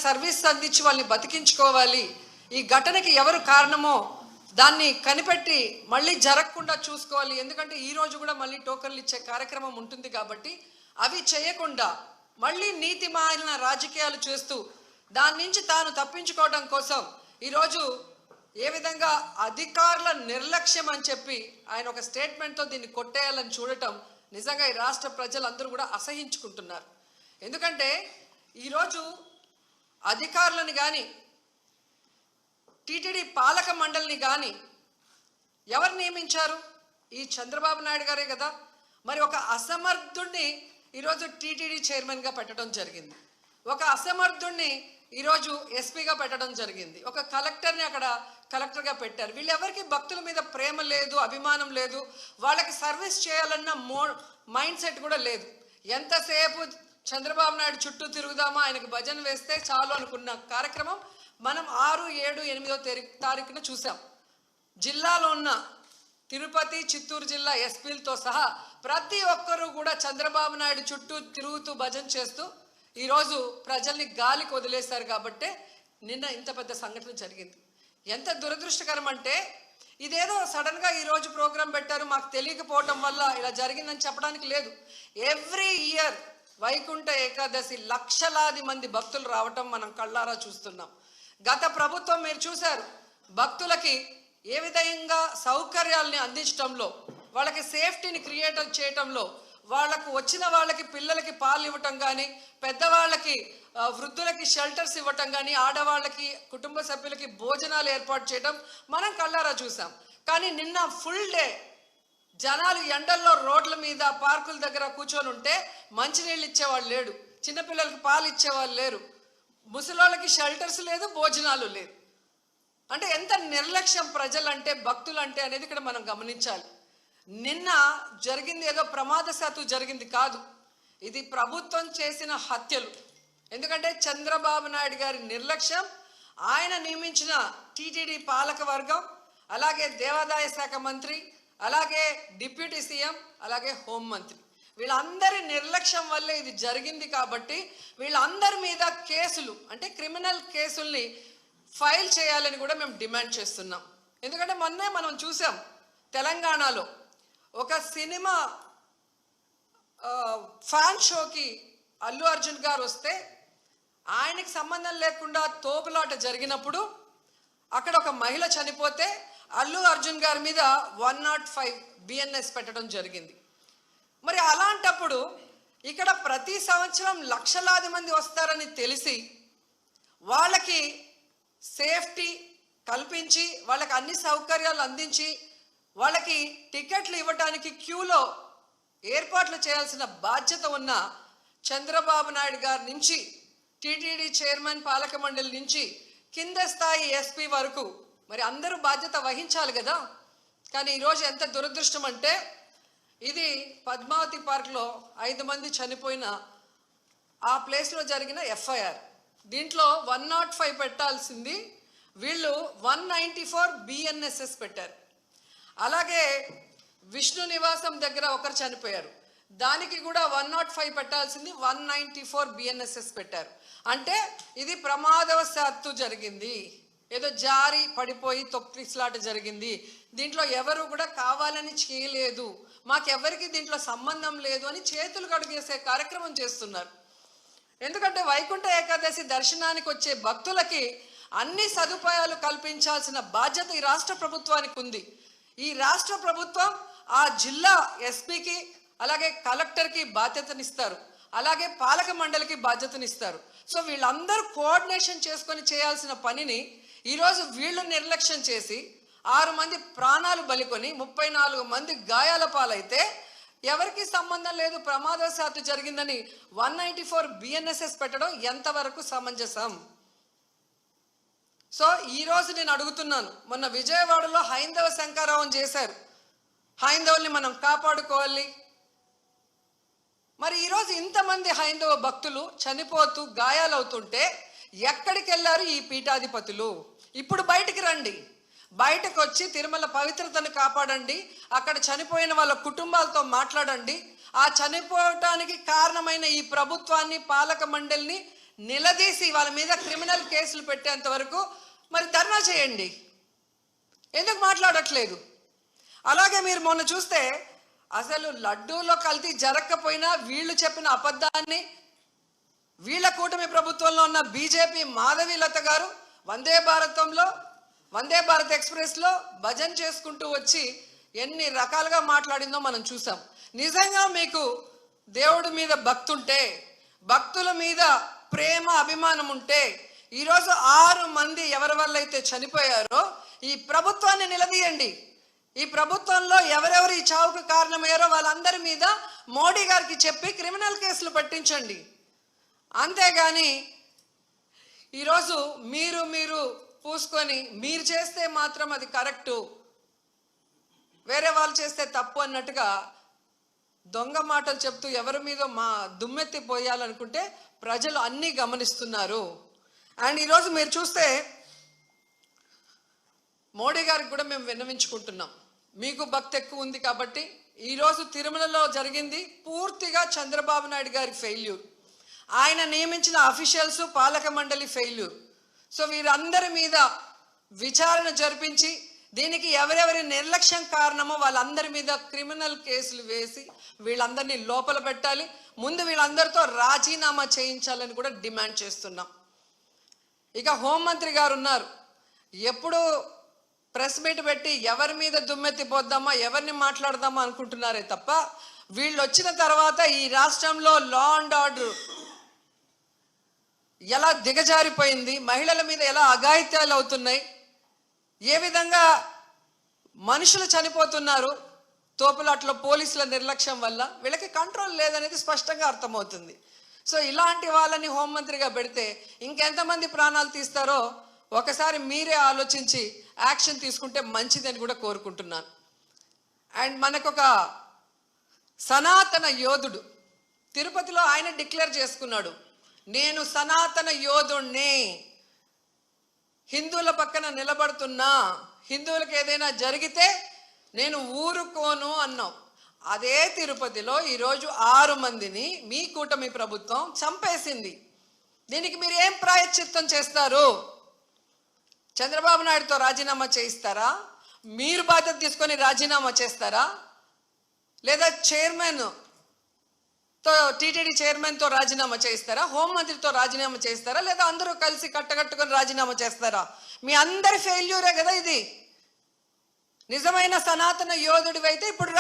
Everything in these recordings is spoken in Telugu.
సర్వీస్ అందించి వాళ్ళని బతికించుకోవాలి. ఈ ఘటనకి ఎవరు కారణమో దాన్ని కనిపెట్టి మళ్ళీ జరగకుండా చూసుకోవాలి. ఎందుకంటే ఈరోజు కూడా మళ్ళీ టోకన్లు ఇచ్చే కార్యక్రమం ఉంటుంది కాబట్టి అవి చేయకుండా మళ్ళీ నీతిమాలిన రాజకీయాలు చేస్తూ దాని నుంచి తాను తప్పించుకోవడం కోసం ఈరోజు ఏ విధంగా అధికారుల నిర్లక్ష్యం అని చెప్పి ఆయన ఒక స్టేట్మెంట్తో దీన్ని కొట్టేయాలని చూడటం నిజంగా ఈ రాష్ట్ర ప్రజలందరూ కూడా అసహించుకుంటున్నారు. ఎందుకంటే ఈరోజు అధికారులను కానీ టీటీడీ పాలక మండలిని కానీ ఎవరు నియమించారు? ఈ చంద్రబాబు నాయుడు గారే కదా. మరి ఒక అసమర్థుడిని ఈరోజు టీటీడీ చైర్మన్గా పెట్టడం జరిగింది, ఒక అసమర్థుడిని ఈరోజు ఎస్పీగా పెట్టడం జరిగింది, ఒక కలెక్టర్ని అక్కడ కలెక్టర్గా పెట్టారు. వీళ్ళెవరికి భక్తుల మీద ప్రేమ లేదు, అభిమానం లేదు, వాళ్ళకి సర్వీస్ చేయాలన్న మైండ్ సెట్ కూడా లేదు. ఎంతసేపు చంద్రబాబు నాయుడు చుట్టూ తిరుగుదామా, ఆయనకు భజన వేస్తే చాలు అనుకున్న కార్యక్రమం మనం 6, 7, 8వ తారీఖున చూసాం. జిల్లాలో ఉన్న తిరుపతి, చిత్తూరు జిల్లా ఎస్పీలతో సహా ప్రతి ఒక్కరూ కూడా చంద్రబాబు నాయుడు చుట్టూ తిరుగుతూ భజన చేస్తూ ఈరోజు ప్రజల్ని గాలికి వదిలేశారు. కాబట్టే నిన్న ఇంత పెద్ద సంఘటన జరిగింది. ఎంత దురదృష్టకరం అంటే ఇదేదో సడన్గా ఈరోజు ప్రోగ్రాం పెట్టారు, మాకు తెలియకపోవటం వల్ల ఇలా జరిగిందని చెప్పడానికి లేదు. ఎవ్రీ ఇయర్ వైకుంఠ ఏకాదశి లక్షలాది మంది భక్తులు రావటం మనం కళ్ళారా చూస్తున్నాం. గత ప్రభుత్వం మీరు చూశారు, భక్తులకి ఏ విధంగా సౌకర్యాలని అందించడంలో, వాళ్ళకి సేఫ్టీని క్రియేట్ చేయటంలో, వాళ్ళకు వచ్చిన వాళ్ళకి పిల్లలకి పాలు ఇవ్వటం కానీ, పెద్దవాళ్ళకి వృద్ధులకి షెల్టర్స్ ఇవ్వటం కానీ, ఆడవాళ్ళకి కుటుంబ సభ్యులకి భోజనాలు ఏర్పాటు చేయడం మనం కళ్ళారా చూసాం. కానీ నిన్న ఫుల్ డే జనాలు ఎండల్లో రోడ్ల మీద పార్కుల దగ్గర కూర్చొని ఉంటే మంచినీళ్ళు ఇచ్చేవాళ్ళు లేడు, చిన్నపిల్లలకి పాలు ఇచ్చేవాళ్ళు లేరు, ముసలోళ్ళకి షెల్టర్స్ లేదు, భోజనాలు లేదు. అంటే ఎంత నిర్లక్ష్యం ప్రజలంటే, భక్తులంటే అనేది ఇక్కడ మనం గమనించాలి. నిన్న జరిగింది ఏదో ప్రమాదశాత్తు జరిగింది కాదు, ఇది ప్రభుత్వం చేసిన హత్యలు. ఎందుకంటే చంద్రబాబు నాయుడు గారి నిర్లక్ష్యం, ఆయన నియమించిన టీటీడీ పాలక వర్గం, అలాగే దేవాదాయ శాఖ మంత్రి, అలాగే డిప్యూటీ సీఎం, అలాగే హోంమంత్రి, వీళ్ళందరి నిర్లక్ష్యం వల్లే ఇది జరిగింది. కాబట్టి వీళ్ళందరి మీద కేసులు, అంటే క్రిమినల్ కేసుల్ని ఫైల్ చేయాలని కూడా మేము డిమాండ్ చేస్తున్నాం. ఎందుకంటే మొన్నే మనం చూసాం తెలంగాణలో ఒక సినిమా ఫ్యాన్ షోకి అల్లు అర్జున్ గారు వస్తే ఆయనకి సంబంధం లేకుండా తోపులాట జరిగినప్పుడు అక్కడ ఒక మహిళ చనిపోతే అల్లు అర్జున్ గారి మీద 105 BNS పెట్టడం జరిగింది. మరి అలాంటప్పుడు ఇక్కడ ప్రతి సంవత్సరం లక్షలాది మంది వస్తారని తెలిసి వాళ్ళకి సేఫ్టీ కల్పించి, వాళ్ళకి అన్ని సౌకర్యాలు అందించి, వాళ్ళకి టికెట్లు ఇవ్వడానికి క్యూలో ఏర్పాట్లు చేయాల్సిన బాధ్యత ఉన్న చంద్రబాబు నాయుడు గారి నుంచి, టీటీడీ చైర్మన్, పాలక మండలి నుంచి కింద స్థాయి ఎస్పీ వరకు మరి అందరూ బాధ్యత వహించాలి కదా. కానీ ఈరోజు ఎంత దురదృష్టం అంటే, ఇది పద్మావతి పార్క్లో 5 మంది చనిపోయిన ఆ ప్లేస్లో జరిగిన FIR. దీంట్లో 105 పెట్టాల్సింది వీళ్ళు 194 BNSS పెట్టారు. అలాగే విష్ణు నివాసం దగ్గర ఒకరు చనిపోయారు, దానికి కూడా 105 పెట్టాల్సింది 194 BNSS పెట్టారు. అంటే ఇది ప్రమాదవశాత్తు జరిగింది, ఏదో జారి పడిపోయి తొక్కిసలాట జరిగింది, దీంట్లో ఎవరు కూడా కావాలని చేయలేదు, మాకెవరికి దీంట్లో సంబంధం లేదు అని చేతులు కడుగేసే కార్యక్రమం చేస్తున్నారు. ఎందుకంటే వైకుంఠ ఏకాదశి దర్శనానికి వచ్చే భక్తులకి అన్ని సదుపాయాలు కల్పించాల్సిన బాధ్యత ఈ రాష్ట్ర ప్రభుత్వానికి ఉంది. ఈ రాష్ట్ర ప్రభుత్వం ఆ జిల్లా ఎస్పీకి, అలాగే కలెక్టర్కి బాధ్యతనిస్తారు, అలాగే పాలక మండలికి బాధ్యతనిస్తారు. సో వీళ్ళందరూ కోఆర్డినేషన్ చేసుకొని చేయాల్సిన పనిని ఈరోజు వీళ్ళు నిర్లక్ష్యం చేసి 6 మంది ప్రాణాలు బలికొని 34 మంది గాయాల పాలైతే ఎవరికి సంబంధం లేదు, ప్రమాదవశాత్తు జరిగిందని 194 BNSS పెట్టడం ఎంతవరకు సమంజసం? సో ఈరోజు నేను అడుగుతున్నాను, మొన్న విజయవాడలో హైందవ శంకారావం చేశారు, హైందవుల్ని మనం కాపాడుకోవాలి. మరి ఈరోజు ఇంతమంది హైందవ భక్తులు చనిపోతూ గాయాలవుతుంటే ఎక్కడికి వెళ్ళారు ఈ పీఠాధిపతులు? ఇప్పుడు బయటికి రండి, బయటకు వచ్చి తిరుమల పవిత్రతను కాపాడండి, అక్కడ చనిపోయిన వాళ్ళ కుటుంబాలతో మాట్లాడండి, ఆ చనిపోవటానికి కారణమైన ఈ ప్రభుత్వాన్ని, పాలక మండలిని నిలదీసి వాళ్ళ మీద క్రిమినల్ కేసులు పెట్టేంత వరకు మరి ధర్నా చేయండి. ఎందుకు మాట్లాడట్లేదు? అలాగే మీరు మొన్న చూస్తే అసలు లడ్డూలో కల్తీ జరగకపోయినా వీళ్ళు చెప్పిన అబద్ధాన్ని వీళ్ళ కూటమి ప్రభుత్వంలో ఉన్న బీజేపీ మాధవీలత గారు వందే భారత్ ఎక్స్ప్రెస్లో భజన చేసుకుంటూ వచ్చి ఎన్ని రకాలుగా మాట్లాడిందో మనం చూసాం. నిజంగా మీకు దేవుడి మీద భక్తి ఉంటే, భక్తుల మీద ప్రేమ అభిమానం ఉంటే, ఈరోజు 6 మంది ఎవరి వల్ల అయితే చనిపోయారో ఈ ప్రభుత్వాన్ని నిలదీయండి. ఈ ప్రభుత్వంలో ఎవరెవరు ఈ చావుకు కారణమయ్యారో వాళ్ళందరి మీద మోడీ గారికి చెప్పి క్రిమినల్ కేసులు పట్టించండి. అంతేగాని ఈరోజు మీరు పూసుకొని మీరు చేస్తే మాత్రం అది కరెక్టు, వేరే వాళ్ళు చేస్తే తప్పు అన్నట్టుగా దొంగ మాటలు చెప్తూ ఎవరి మీద దుమ్మెత్తి పోయాలనుకుంటే ప్రజలు అన్నీ గమనిస్తున్నారు. అండ్ ఈరోజు మీరు చూస్తే మోడీ గారికి కూడా మేము విన్నవించుకుంటున్నాం. మీకు భక్తి ఎక్కువ ఉంది కాబట్టి ఈరోజు తిరుమలలో జరిగింది పూర్తిగా చంద్రబాబు నాయుడు గారి ఫెయిల్యూర్, ఆయన నియమించిన అఫీషియల్స్ పాలక మండలి ఫెయిల్యూర్. సో వీరందరి మీద విచారణ జరిపించి దీనికి ఎవరెవరి నిర్లక్ష్యం కారణమో వాళ్ళందరి మీద క్రిమినల్ కేసులు వేసి వీళ్ళందరినీ లోపల పెట్టాలి. ముందు వీళ్ళందరితో రాజీనామా చేయించాలని కూడా డిమాండ్ చేస్తున్నాం. ఇక హోంమంత్రి గారు ఉన్నారు, ఎప్పుడు ప్రెస్ మీట్ పెట్టి ఎవరి మీద దుమ్మెత్తి పోద్దామా, ఎవరిని మాట్లాడదామా అనుకుంటున్నారే తప్ప వీళ్ళు వచ్చిన తర్వాత ఈ రాష్ట్రంలో లా అండ్ ఆర్డర్ ఎలా దిగజారిపోయింది, మహిళల మీద ఎలా అఘాయిత్యాలు అవుతున్నాయి, ఏ విధంగా మనుషులు చనిపోతున్నారు తోపులాట్లో పోలీసుల నిర్లక్ష్యం వల్ల, వీళ్ళకి కంట్రోల్ లేదనేది స్పష్టంగా అర్థమవుతుంది. సో ఇలాంటి వాళ్ళని హోంమంత్రిగా పెడితే ఇంకెంతమంది ప్రాణాలు తీస్తారో ఒకసారి మీరే ఆలోచించి యాక్షన్ తీసుకుంటే మంచిదని కూడా కోరుకుంటున్నాను. అండ్ మనకొక సనాతన యోధుడు తిరుపతిలో ఆయన డిక్లేర్ చేసుకున్నాడు, నేను సనాతన యోధుణ్ణి, హిందువుల పక్కన నిలబడుతున్నా, హిందువులకు ఏదైనా జరిగితే నేను ఊరుకోను అన్నాం. అదే తిరుపతిలో ఈరోజు 6 మందిని మీ కూటమి ప్రభుత్వం చంపేసింది. దీనికి మీరు ఏం ప్రాయశ్చిత్తం చేస్తారు? చంద్రబాబు నాయుడుతో రాజీనామా చేయిస్తారా? మీరు బాధ్యత తీసుకొని రాజీనామా చేస్తారా? లేదా టీటీడీ చైర్మన్తో రాజీనామా చేయిస్తారా? హోంమంత్రితో రాజీనామా చేయిస్తారా? లేదా అందరూ కలిసి కట్టకట్టుకొని రాజీనామా చేస్తారా? మీ అందరి ఫెయిల్యూరే కదా ఇది. నిజమైన సనాతన యోధుడివైతే ఇప్పుడు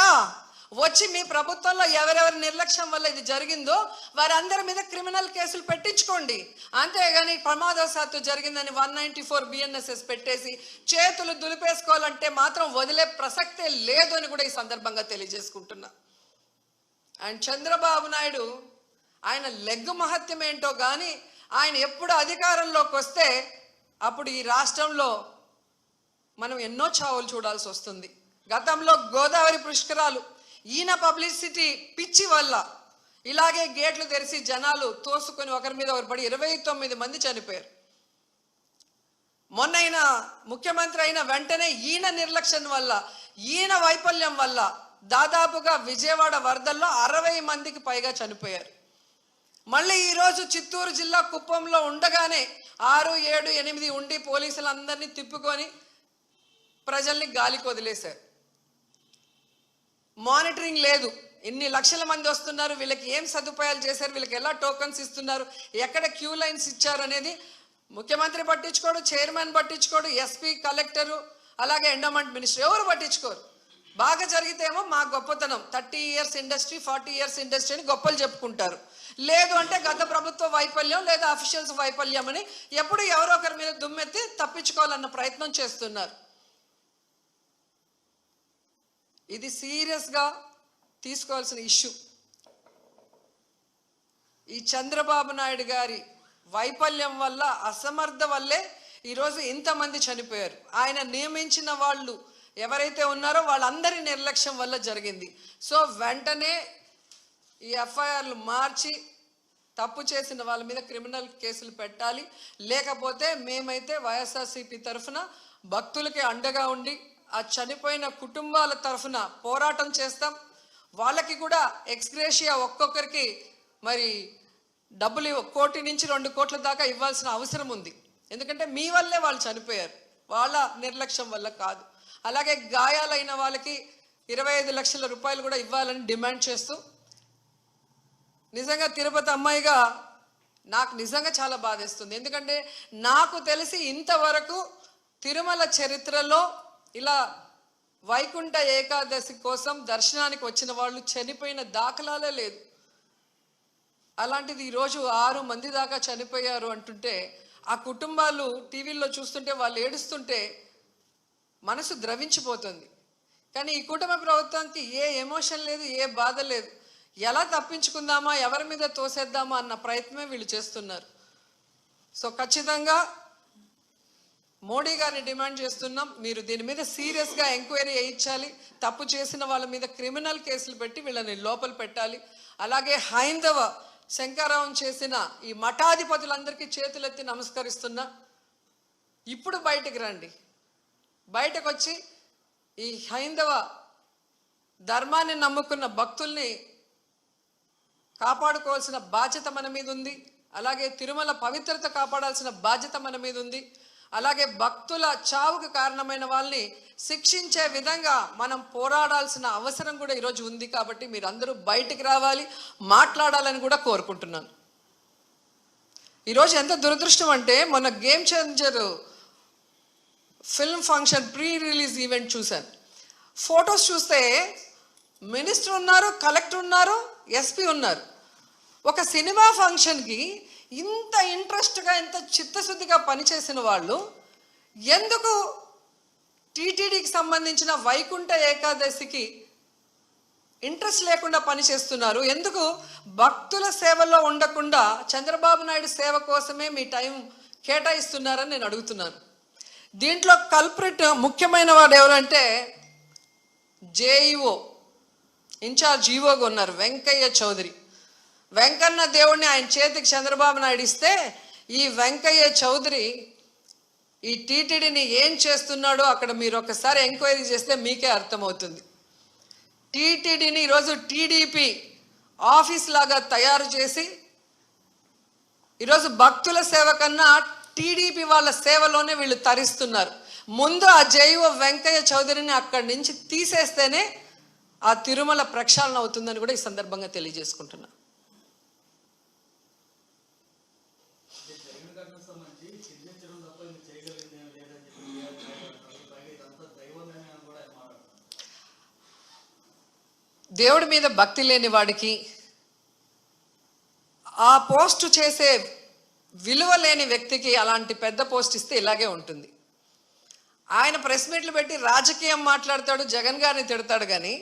వచ్చి మీ ప్రభుత్వంలో ఎవరెవరి నిర్లక్ష్యం వల్ల ఇది జరిగిందో వారందరి మీద క్రిమినల్ కేసులు పెట్టించుకోండి. అంతేగాని ప్రమాదవశాత్తు జరిగిందని 194 BNSS పెట్టేసి చేతులు దులిపేసుకోవాలంటే మాత్రం వదిలే ప్రసక్తే లేదు అని కూడా ఈ సందర్భంగా తెలియజేసుకుంటున్నా. అండ్ చంద్రబాబు నాయుడు ఆయన లెగ్గు మహత్యం ఏంటో కానీ ఆయన ఎప్పుడు అధికారంలోకి వస్తే అప్పుడు ఈ రాష్ట్రంలో మనం ఎన్నో చావులు చూడాల్సి వస్తుంది. గతంలో గోదావరి పుష్కరాలు ఈయన పబ్లిసిటీ పిచ్చి వల్ల ఇలాగే గేట్లు తెరిచి జనాలు తోసుకొని ఒకరి మీద ఒకరు పడి 29 మంది చనిపోయారు. మొన్న ముఖ్యమంత్రి అయిన వెంటనే ఈయన నిర్లక్ష్యం వల్ల, ఈయన వైఫల్యం వల్ల దాదాపుగా విజయవాడ వరదల్లో 60 మందికి పైగా చనిపోయారు. మళ్ళీ ఈరోజు చిత్తూరు జిల్లా కుప్పంలో ఉండగానే 6, 7, 8 ఉండి పోలీసులందరినీ తిప్పుకొని ప్రజల్ని గాలికి వదిలేశారు. మానిటరింగ్ లేదు, ఎన్ని లక్షల మంది వస్తున్నారు, వీళ్ళకి ఏం సదుపాయాలు చేశారు, వీళ్ళకి ఎలా టోకన్స్ ఇస్తున్నారు, ఎక్కడ క్యూ లైన్స్ ఇచ్చారు అనేది ముఖ్యమంత్రి పట్టించుకోడు, చైర్మన్ పట్టించుకోడు, ఎస్పీ, కలెక్టరు, అలాగే ఎండోమెంట్ మినిస్టర్ ఎవరు పట్టించుకోరు. బాగా జరిగితేమో మా గొప్పతనం 30 years ఇండస్ట్రీ, 40 years ఇండస్ట్రీ అని గొప్పలు చెప్పుకుంటారు. లేదు అంటే గత ప్రభుత్వ వైఫల్యం లేదా అఫీషియల్స్ వైఫల్యం అని ఎప్పుడు ఎవరో ఒకరి మీద దుమ్మెత్తి తప్పించుకోవాలన్న ప్రయత్నం చేస్తున్నారు. ఇది సీరియస్గా తీసుకోవాల్సిన ఇష్యూ. ఈ చంద్రబాబు నాయుడు గారి వైఫల్యం వల్ల, అసమర్థ వల్లే ఈరోజు ఇంతమంది చనిపోయారు. ఆయన నియమించిన వాళ్ళు ఎవరైతే ఉన్నారో వాళ్ళందరి నిర్లక్ష్యం వల్ల జరిగింది. సో వెంటనే ఈ ఎఫ్ఐఆర్లు మార్చి తప్పు చేసిన వాళ్ళ మీద క్రిమినల్ కేసులు పెట్టాలి. లేకపోతే మేమైతే వైఎస్ఆర్సీపీ తరఫున భక్తులకి అండగా ఉండి ఆ చనిపోయిన కుటుంబాల తరఫున పోరాటం చేస్తాం. వాళ్ళకి కూడా ఎక్స్గ్రేషియా ఒక్కొక్కరికి మరి డబ్బులు 1 కోటి నుంచి 2 కోట్ల దాకా ఇవ్వాల్సిన అవసరం ఉంది. ఎందుకంటే మీ వల్లే వాళ్ళు చనిపోయారు, వాళ్ళ నిర్లక్ష్యం వల్ల కాదు. అలాగే గాయాలైన వాళ్ళకి 25 లక్షల రూపాయలు కూడా ఇవ్వాలని డిమాండ్ చేస్తూ, నిజంగా తిరుపతి అమ్మాయిగా నాకు నిజంగా చాలా బాధేస్తుంది. ఎందుకంటే నాకు తెలిసి ఇంతవరకు తిరుమల చరిత్రలో ఇలా వైకుంఠ ఏకాదశి కోసం దర్శనానికి వచ్చిన వాళ్ళు చనిపోయిన దాఖలాలే లేదు. అలాంటిది ఈరోజు 6 మంది దాకా చనిపోయారు అంటుంటే, ఆ కుటుంబాలు టీవీల్లో చూస్తుంటే వాళ్ళు ఏడుస్తుంటే మనసు ద్రవించిపోతుంది. కానీ ఈ కుటుంబ ప్రభుత్వానికి ఏ ఎమోషన్ లేదు, ఏ బాధ లేదు. ఎలా తప్పించుకుందామా, ఎవరి మీద తోసేద్దామా అన్న ప్రయత్నమే వీళ్ళు చేస్తున్నారు. సో ఖచ్చితంగా మోడీ గారిని డిమాండ్ చేస్తున్నాం, మీరు దీని మీద సీరియస్గా ఎంక్వైరీ చేయించాలి. తప్పు చేసిన వాళ్ళ మీద క్రిమినల్ కేసులు పెట్టి వీళ్ళని లోపల పెట్టాలి. అలాగే హైందవ శంకరావం చేసిన ఈ మఠాధిపతులందరికీ చేతులెత్తి నమస్కరిస్తున్నా, ఇప్పుడు బయటకు రండి. బయటకు వచ్చి ఈ హైందవ ధర్మాన్ని నమ్ముకున్న భక్తుల్ని కాపాడుకోవాల్సిన బాధ్యత మన మీద ఉంది. అలాగే తిరుమల పవిత్రత కాపాడాల్సిన బాధ్యత మన మీద ఉంది. అలాగే భక్తుల చావుకు కారణమైన వాళ్ళని శిక్షించే విధంగా మనం పోరాడాల్సిన అవసరం కూడా ఈరోజు ఉంది. కాబట్టి మీరందరూ బయటికి రావాలి, మాట్లాడాలని కూడా కోరుకుంటున్నాను. ఈరోజు ఎంత దురదృష్టం అంటే, మొన్న game changer film function pre release event చూశాను. ఫొటోస్ చూస్తే మినిస్టర్ ఉన్నారు, కలెక్టర్ ఉన్నారు, ఎస్పీ ఉన్నారు. ఒక సినిమా ఫంక్షన్కి ఇంత ఇంట్రెస్ట్గా, ఇంత చిత్తశుద్ధిగా పనిచేసిన వాళ్ళు ఎందుకు టీటీడీకి సంబంధించిన వైకుంఠ ఏకాదశికి ఇంట్రెస్ట్ లేకుండా పనిచేస్తున్నారు? ఎందుకు భక్తుల సేవలో ఉండకుండా చంద్రబాబు నాయుడు సేవ కోసమే మీ టైం కేటాయిస్తున్నారని నేను అడుగుతున్నాను. దీంట్లో కల్ప్రిట్ ముఖ్యమైన వాడు ఎవరంటే జేఈఓ ఇన్ఛార్జ్ ఈఓగా ఉన్నారు వెంకయ్య చౌదరి. వెంకన్న దేవుడిని ఆయన చేతికి చంద్రబాబు నాయుడు ఇస్తే, ఈ వెంకయ్య చౌదరి ఈ టీటీడీని ఏం చేస్తున్నాడో అక్కడ మీరు ఒకసారి ఎంక్వైరీ చేస్తే మీకే అర్థమవుతుంది. టీటీడీని ఈరోజు టీడీపీ ఆఫీస్ లాగా తయారు చేసి, ఈరోజు భక్తుల సేవ కన్నా టీడీపీ వాళ్ళ సేవలోనే వీళ్ళు తరిస్తున్నారు. ముందు ఆ జేఈఓ వెంకయ్య చౌదరిని అక్కడి నుంచి తీసేస్తేనే ఆ తిరుమల ప్రక్షాళన అవుతుందని కూడా ఈ సందర్భంగా తెలియజేసుకుంటున్నా. దేవుడి మీద భక్తి లేని వాడికి ఆ పోస్ట్ చేసే విలువ లేని వ్యక్తికి అలాంటి పెద్ద పోస్ట్ ఇస్తే ఇలాగే ఉంటుంది. ఆయన ప్రెస్ మీట్లు పెట్టి రాజకీయం మాట్లాడతాడు, జగన్ గారిని తిడతాడు. కానీ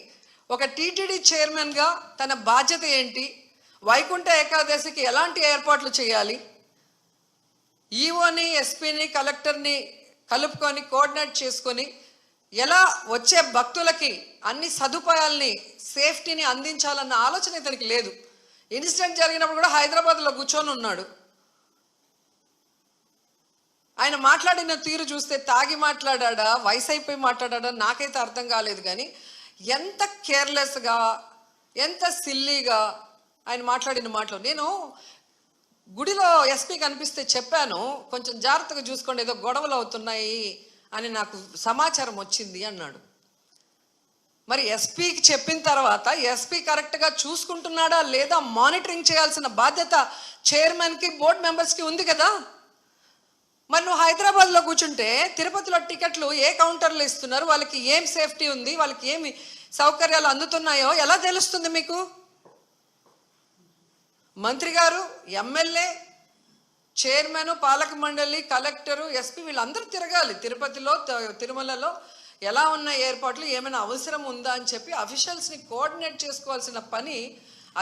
ఒక టీటీడీ చైర్మన్గా తన బాధ్యత ఏంటి, వైకుంఠ ఏకాదశికి ఎలాంటి ఏర్పాట్లు చేయాలి, ఈఓని, ఎస్పీని, కలెక్టర్ని కలుపుకొని కోఆర్డినేట్ చేసుకొని ఎలా వచ్చే భక్తులకి అన్ని సదుపాయాల్ని, సేఫ్టీని అందించాలన్న ఆలోచన ఇతనికి లేదు. ఇన్సిడెంట్ జరిగినప్పుడు కూడా హైదరాబాద్లో కూర్చొని ఉన్నాడు. ఆయన మాట్లాడిన తీరు చూస్తే తాగి మాట్లాడా, వయసు అయిపోయి మాట్లాడా నాకైతే అర్థం కాలేదు. కానీ ఎంత కేర్లెస్గా, ఎంత సిల్లీగా ఆయన మాట్లాడిన మాటలు. నేను గుడిలో ఎస్పీ కనిపిస్తే చెప్పాను, కొంచెం జాగ్రత్తగా చూసుకోండి, ఏదో గొడవలు అవుతున్నాయి అని నాకు సమాచారం వచ్చింది అన్నాడు. మరి ఎస్పీకి చెప్పిన తర్వాత ఎస్పీ కరెక్ట్గా చూసుకుంటున్నాడా లేదా మానిటరింగ్ చేయాల్సిన బాధ్యత చైర్మన్కి, బోర్డు మెంబర్స్కి ఉంది కదా. మరి నువ్వు హైదరాబాద్లో కూర్చుంటే తిరుపతిలో టికెట్లు ఏ కౌంటర్లో ఇస్తున్నారు, వాళ్ళకి ఏం సేఫ్టీ ఉంది, వాళ్ళకి ఏమి సౌకర్యాలు అందుతున్నాయో ఎలా తెలుస్తుంది మీకు? మంత్రి గారు, ఎమ్మెల్యే, చైర్మన్, పాలక మండలి, కలెక్టరు, ఎస్పీ వీళ్ళందరూ తిరగాలి. తిరుపతిలో, తిరుమలలో ఎలా ఉన్న ఏర్పాట్లు, ఏమైనా అవసరం ఉందా అని చెప్పి అఫీషియల్స్ని కోఆర్డినేట్ చేసుకోవాల్సిన పని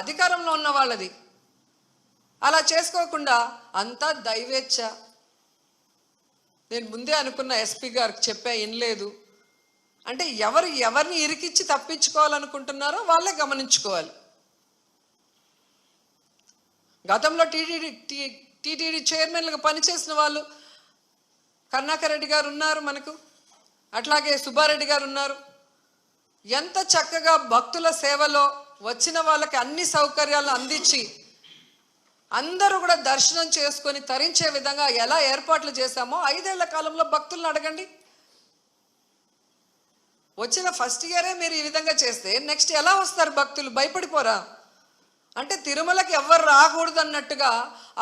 అధికారంలో ఉన్న వాళ్ళది. అలా చేసుకోకుండా అంతా దైవేచ్ఛ. నేను ముందే అనుకున్న, ఎస్పీ గారికి చెప్పా, వినలేదు అంటే ఎవరిని ఇరికిచ్చి తప్పించుకోవాలనుకుంటున్నారో వాళ్ళే గమనించుకోవాలి. గతంలో టీటీడీ చైర్మన్లుగా పనిచేసిన వాళ్ళు కరుణాకర్ రెడ్డి గారు ఉన్నారు మనకు, అట్లాగే సుబ్బారెడ్డి గారు ఉన్నారు. ఎంత చక్కగా భక్తుల సేవలో వచ్చిన వాళ్ళకి అన్ని సౌకర్యాలు అందించి అందరూ కూడా దర్శనం చేసుకొని తరించే విధంగా ఎలా ఏర్పాట్లు చేశామో 5 ఏళ్ల కాలంలో భక్తులను అడగండి. వచ్చిన ఫస్ట్ ఇయరే మీరు ఈ విధంగా చేస్తే నెక్స్ట్ ఎలా వస్తారు భక్తులు? భయపడిపోరా? అంటే తిరుమలకి ఎవ్వరు రాకూడదు అన్నట్టుగా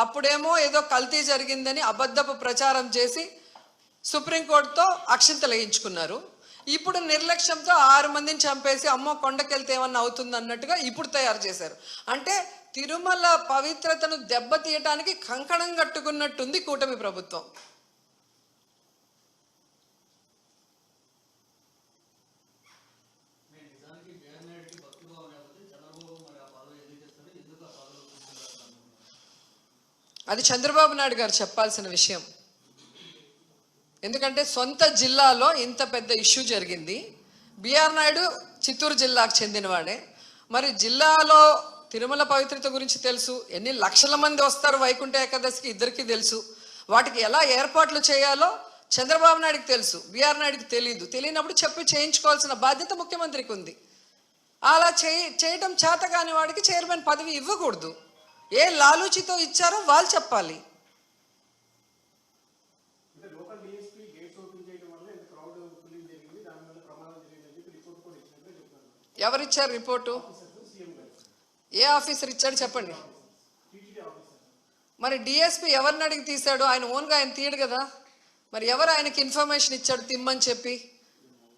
అప్పుడేమో ఏదో కల్తీ జరిగిందని అబద్ధపు ప్రచారం చేసి సుప్రీంకోర్టుతో అక్షింతలు వేయించుకున్నారు. ఇప్పుడు నిర్లక్ష్యంతో 6 మందిని చంపేసి అమ్మో కొండకెళ్తే ఏమన్నా అవుతుంది అన్నట్టుగా ఇప్పుడు తయారు చేశారు. అంటే తిరుమల పవిత్రతను దెబ్బతీయటానికి కంకణం కట్టుకున్నట్టుంది కూటమి ప్రభుత్వం. అది చంద్రబాబు నాయుడు గారు చెప్పాల్సిన విషయం. ఎందుకంటే సొంత జిల్లాలో ఇంత పెద్ద ఇష్యూ జరిగింది. బిఆర్ నాయుడు చిత్తూరు జిల్లాకు చెందినవాడే. మరి జిల్లాలో తిరుమల పవిత్రత గురించి తెలుసు. ఎన్ని లక్షల మంది వస్తారు వైకుంఠ ఏకాదశికి ఇద్దరికీ తెలుసు. వాటికి ఎలా ఏర్పాట్లు చేయాలో చంద్రబాబు నాయుడికి తెలుసు, బిఆర్ నాయుడికి తెలియదు. తెలియనప్పుడు చెప్పి చేయించుకోవాల్సిన బాధ్యత ముఖ్యమంత్రికి ఉంది. అలా చేయడం చేత కాని వాడికి చైర్మన్ పదవి ఇవ్వకూడదు. ఏ లాలూచితో ఇచ్చారో వాళ్ళు చెప్పాలి. ఎవరిచ్చారు రిపోర్టు? ఏ ఆఫీసర్ ఇచ్చాడు చెప్పండి. మరి డిఎస్పీ ఎవరిని అడిగి తీశాడు? ఆయన ఓన్గా ఆయన తీయడు కదా. మరి ఎవరు ఆయనకి ఇన్ఫర్మేషన్ ఇచ్చాడు తిమ్మని చెప్పి?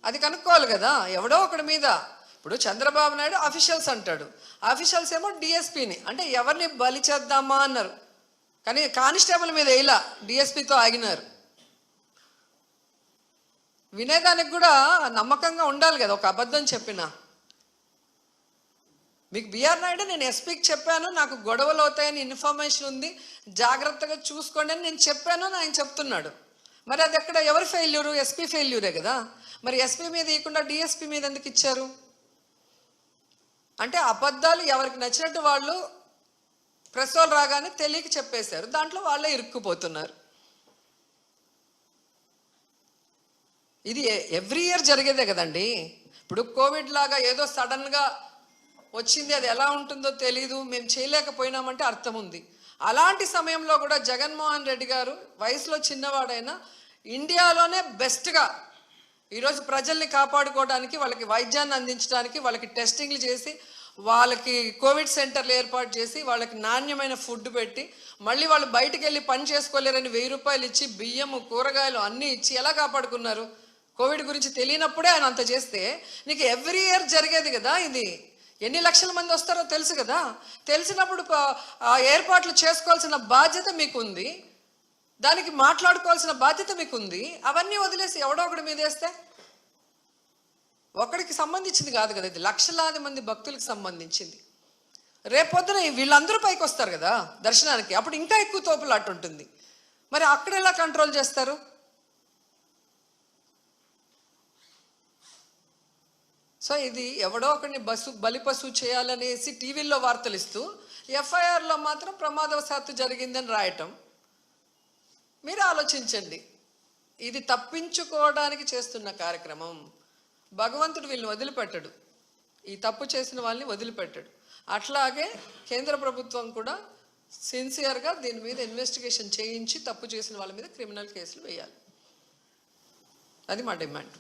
అది కనుక్కోవాలి కదా ఎవడో ఒకటి మీద. ఇప్పుడు చంద్రబాబు నాయుడు అఫీషియల్స్ అంటాడు, అఫీషియల్స్ ఏమో డిఎస్పీని. అంటే ఎవరిని బలి చేద్దామా అన్నారు, కానీ కానిస్టేబుల్ మీద ఇలా డిఎస్పీతో ఆగినారు. వినేదానికి కూడా నమ్మకంగా ఉండాలి కదా. ఒక అబద్ధం చెప్పినా మీకు బిఆర్ నాయుడు నేను ఎస్పీకి చెప్పాను, నాకు గొడవలు అవుతాయని ఇన్ఫర్మేషన్ ఉంది, జాగ్రత్తగా చూసుకోండి అని నేను చెప్పాను అని ఆయన చెప్తున్నాడు. మరి అది ఎక్కడ ఎవరి ఫెయిల్యూరు? ఎస్పీ ఫెయిల్యూరే కదా. మరి ఎస్పీ మీద ఇవ్వకుండా డిఎస్పీ మీద ఎందుకు ఇచ్చారు? అంటే అబద్ధాలు ఎవరికి నచ్చినట్టు వాళ్ళు ప్రెస్ వాళ్ళు రాగానే తెలియక చెప్పేశారు. దాంట్లో వాళ్ళే ఇరుక్కుపోతున్నారు. ఇది ఎవ్రీ ఇయర్ జరిగేదే కదండి. ఇప్పుడు కోవిడ్ లాగా ఏదో సడన్గా వచ్చింది, అది ఎలా ఉంటుందో తెలీదు, మేము చేయలేకపోయినామంటే అర్థం ఉంది. అలాంటి సమయంలో కూడా జగన్మోహన్ రెడ్డి గారు వయసులో చిన్నవాడైనా ఇండియాలోనే బెస్ట్గా ఈరోజు ప్రజల్ని కాపాడుకోవడానికి, వాళ్ళకి వైద్యాన్ని అందించడానికి, వాళ్ళకి టెస్టింగ్లు చేసి, వాళ్ళకి కోవిడ్ సెంటర్లు ఏర్పాటు చేసి, వాళ్ళకి నాణ్యమైన ఫుడ్ పెట్టి, మళ్ళీ వాళ్ళు బయటికి వెళ్ళి పని చేసుకోలేరని 1000 రూపాయలు ఇచ్చి బియ్యము కూరగాయలు అన్నీ ఇచ్చి ఎలా కాపాడుకున్నారు? కోవిడ్ గురించి తెలియనప్పుడే ఆయన అంత చేస్తే నీకు ఎవ్రీ ఇయర్ జరిగేది కదా ఇది. ఎన్ని లక్షల మంది వస్తారో తెలుసు కదా. తెలిసినప్పుడు ఏర్పాట్లు చేసుకోవాల్సిన బాధ్యత మీకుంది, దానికి మాట్లాడుకోవాల్సిన బాధ్యత మీకుంది. అవన్నీ వదిలేసి ఎవడో ఒకటి మీద వేస్తే ఒకడికి సంబంధించింది కాదు కదా ఇది, లక్షలాది మంది భక్తులకు సంబంధించింది. రేపొద్దున వీళ్ళందరూ పైకి వస్తారు కదా దర్శనానికి, అప్పుడు ఇంకా ఎక్కువ తోపులాట ఉంటుంది. మరి అక్కడ ఎలా కంట్రోల్ చేస్తారు? సో ఇది ఎవడో ఒకరిని బలిపశువు చేయాలనేసి టీవీల్లో వార్తలు ఇస్తూ ఎఫ్ఐఆర్లో మాత్రం ప్రమాదవశాత్తు జరిగిందని రాయటం. మీరు ఆలోచించండి, ఇది తప్పించుకోవడానికి చేస్తున్న కార్యక్రమం. భగవంతుడు వీళ్ళని వదిలిపెట్టడు, ఈ తప్పు చేసిన వాళ్ళని వదిలిపెట్టడు. అట్లాగే కేంద్ర ప్రభుత్వం కూడా సిన్సియర్గా దీని మీద ఇన్వెస్టిగేషన్ చేయించి తప్పు చేసిన వాళ్ళ మీద క్రిమినల్ కేసులు వేయాలి. అది మా డిమాండ్.